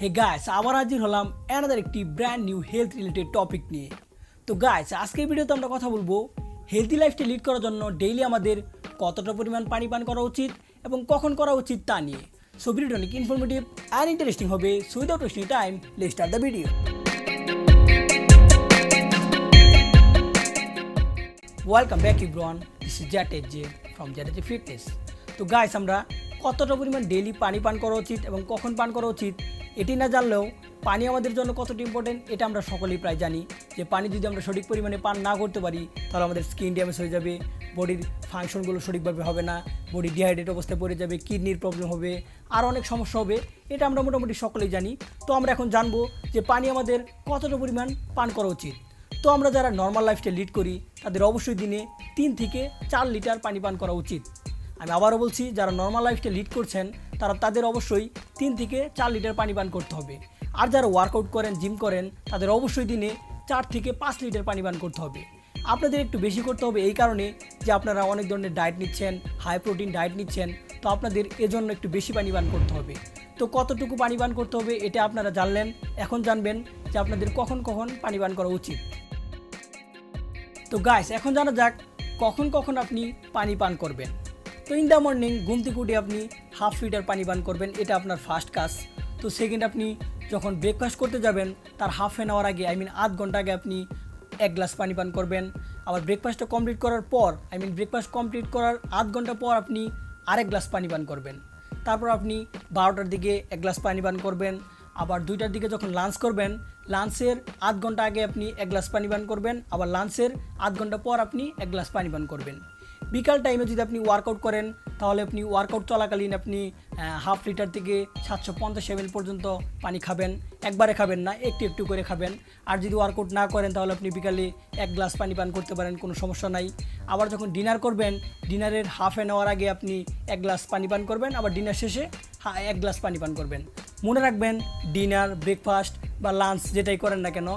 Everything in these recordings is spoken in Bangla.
হে গাইস আবার হাজির হলাম অ্যানাদার একটি brand new health related topic নিয়ে। তো গাইস আজকের ভিডিওতে আমরা কথা বলবো হেলদি লাইফস্টাইল লিড করার জন্য ডেইলি আমাদের কতটা পরিমাণ পানি পান করা উচিত এবং কখন করা উচিত তা নিয়ে। সো ভিডিওটা অনেক ইনফরমেটিভ অ্যান্ড ইন্টারেস্টিং হবে। So without wasting time let's start the video. Welcome back everyone, this is Zatez J from Zatez fitness. তো গাইস আমরা কতটা পরিমাণ ডেইলি পানি পান করা উচিত এবং কখন পান করা উচিত এটি না জানলেও পানি আমাদের জন্য কতটা ইম্পর্টেন্ট এটা আমরা সকলেই প্রায় জানি, যে পানি যদি আমরা সঠিক পরিমাণে পান না করতে পারি তাহলে আমাদের স্কিন ড্যামেজ হয়ে যাবে, বডির ফাংশনগুলো সঠিকভাবে হবে না, বডি ডিহাইড্রেট অবস্থায় পড়ে যাবে, কিডনির প্রবলেম হবে, আর অনেক সমস্যা হবে। এটা আমরা মোটামুটি সকলেই জানি। তো আমরা এখন জানবো যে পানি আমাদের কতটা পরিমাণ পান করা উচিত। তো আমরা যারা নর্মাল লাইফস্টাইল লিড করি তাদের অবশ্যই দিনে 3 থেকে 4 লিটার পানি পান করা উচিত। আমি আবারও বলছি, যারা নর্মাল লাইফস্টাইল লিড করছেন তাদের অবশ্যই 3 থেকে 4 লিটার পানি পান করতে হবে। আর যারা ওয়ার্কআউট করেন, জিম করেন, তাদের অবশ্যই দিনে 4 থেকে 5 লিটার পানি পান করতে হবে। আপনাদের একটু বেশি করতে হবে এই কারণে যে আপনারা অনেক ধরনের ডায়েট নিচ্ছেন, হাই প্রোটিন ডায়েট নিচ্ছেন, তো আপনাদের এজন্য একটু বেশি পানি পান করতে হবে। তো কতটুকু পানি পান করতে হবে এটা আপনারা জানলেন। এখন জানবেন যে আপনাদের কখন কখন পানি পান করা উচিত। তো গাইস এখন জানা যাক কখন কখন আপনি পানি পান করবেন। তো ইন দ্য মর্নিং ঘুম থেকে উঠে আপনি হাফ লিটার পানি পান করবেন, এটা আপনার ফার্স্ট কাজ। তো সেকেন্ড, আপনি যখন ব্রেকফাস্ট করতে যাবেন তার হাফ অ্যান আওয়ার আগে, আধ ঘন্টা আগে আপনি 1 গ্লাস পানি পান করবেন। আবার ব্রেকফাস্টটা কমপ্লিট করার পর, ব্রেকফাস্ট কমপ্লিট করার আধ ঘন্টা পর আপনি আরেক গ্লাস পানি পান করবেন। তারপর আপনি 12টার দিকে 1 গ্লাস পানি পান করবেন। আবার 2টার দিকে যখন লাঞ্চ করবেন, লাঞ্চের আধ ঘন্টা আগে আপনি 1 গ্লাস পানি পান করবেন। আবার লাঞ্চের আধ ঘন্টা পর আপনি 1 গ্লাস পানি পান করবেন। বিকাল টাইমে যদি আপনি ওয়ার্কআউট করেন তাহলে আপনি ওয়ার্কআউট চলাকালীন আপনি হাফ লিটার থেকে 750 ml পর্যন্ত পানি খাবেন। একবারে খাবেন না, একটু একটু করে খাবেন। আর যদি ওয়ার্কআউট না করেন তাহলে আপনি বিকালে 1 গ্লাস পানি পান করতে পারেন, কোনো সমস্যা নাই। আবার যখন ডিনার করবেন, ডিনারের হাফ অ্যান আওয়ার আগে আপনি 1 গ্লাস পানি পান করবেন। আবার ডিনার শেষে 1 গ্লাস পানি পান করবেন। মনে রাখবেন, ডিনার, ব্রেকফাস্ট বা লাঞ্চ যেটাই করেন না কেন,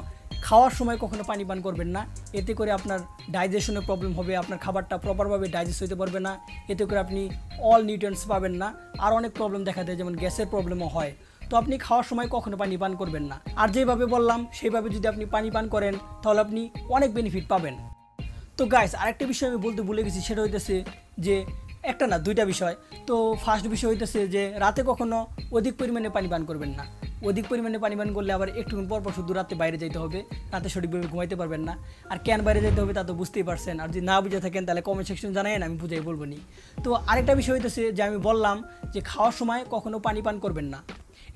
খাওয়ার সময় কখনো পানি পান করবেন না। এতে করে আপনার ডাইজেশনের প্রবলেম হবে, আপনার খাবারটা প্রপারভাবে ডাইজেস্ট হতে পারবে না। এতে করে আপনি অল নিউট্রিয়েন্টস পাবেন না, আর অনেক প্রবলেম দেখা দেয়, যেমন গ্যাসের প্রবলেমও হয়। তো আপনি খাওয়ার সময় কখনো পানি পান করবেন না। আর যেভাবে বললাম সেইভাবে যদি আপনি পানি পান করেন তাহলে আপনি অনেক বেনিফিট পাবেন। তো গাইস আরেকটা বিষয় আমি বলতে ভুলে গেছি, সেটা হইতেছে যে একটা না 2টা বিষয়। তো ফার্স্ট বিষয় হইতেছে যে রাতে কখনো অধিক পরিমাণে পানি পান করবেন না। অধিক পরিমাণে পানি পান করলে আবার একটুক্ষণ পর শুধু রাতে বাইরে যেতে হবে, রাতে সঠিকভাবে ঘুমাইতে পারবেন না। আর কেন বাইরে যেতে হবে তা তো বুঝতেই পারছেন। আর যদি না বুঝে থাকেন তাহলে কমেন্ট সেকশন জানায়েন, আমি বুঝাই বলবো নি। তো আরেকটা বিষয় হইতেছে যে আমি বললাম যে খাওয়ার সময় কখনো পানি পান করবেন না।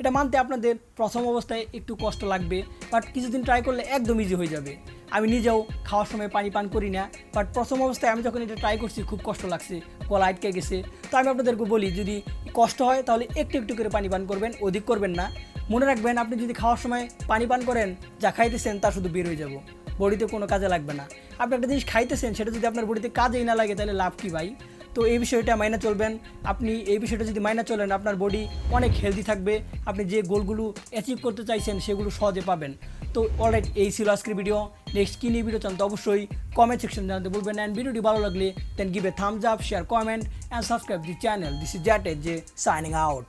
এটা মানতে আপনাদের প্রথম অবস্থায় একটু কষ্ট লাগবে, বাট কিছুদিন ট্রাই করলে একদম ইজি হয়ে যাবে। আমি নিজেও খাওয়ার সময় পানি পান করি না, বাট প্রথম অবস্থায় আমি যখন এটা ট্রাই করছি খুব কষ্ট লাগছে, গলা আটকে গেছে। তো আমি আপনাদেরকে বলি, যদি কষ্ট হয় তাহলে একটু একটু করে পানি পান করবেন, অধিক করবেন না। মনে রাখবেন, আপনি যদি খাওয়ার সময় পানি পান করেন, যা খাইতেছেন তা শুধু বের হয়ে যাব, বডিতে কোনো কাজে লাগবে না। আপনি একটা জিনিস খাইতেছেন, সেটা যদি আপনার বডিতে কাজেই না লাগে তাহলে লাভ কী ভাই? তো এই বিষয়টা মাইনা চলবেন। আপনি এই বিষয়টা যদি মাইনা চলেন, আপনার বডি অনেক হেলদি থাকবে, আপনি যে গোলগুলো অ্যাচিভ করতে চাইছেন সেগুলো সহজে পাবেন। তো অলরাইট, এই ছিল আজকের ভিডিও। নেক্সট কী নিয়ে ভিডিও চান তো অবশ্যই কমেন্ট সেকশন জানাতে বলবেন। অ্যান্ড ভিডিওটি ভালো লাগলে then give a thumbs up, share, comment and subscribe the channel. This is Zatez J signing out.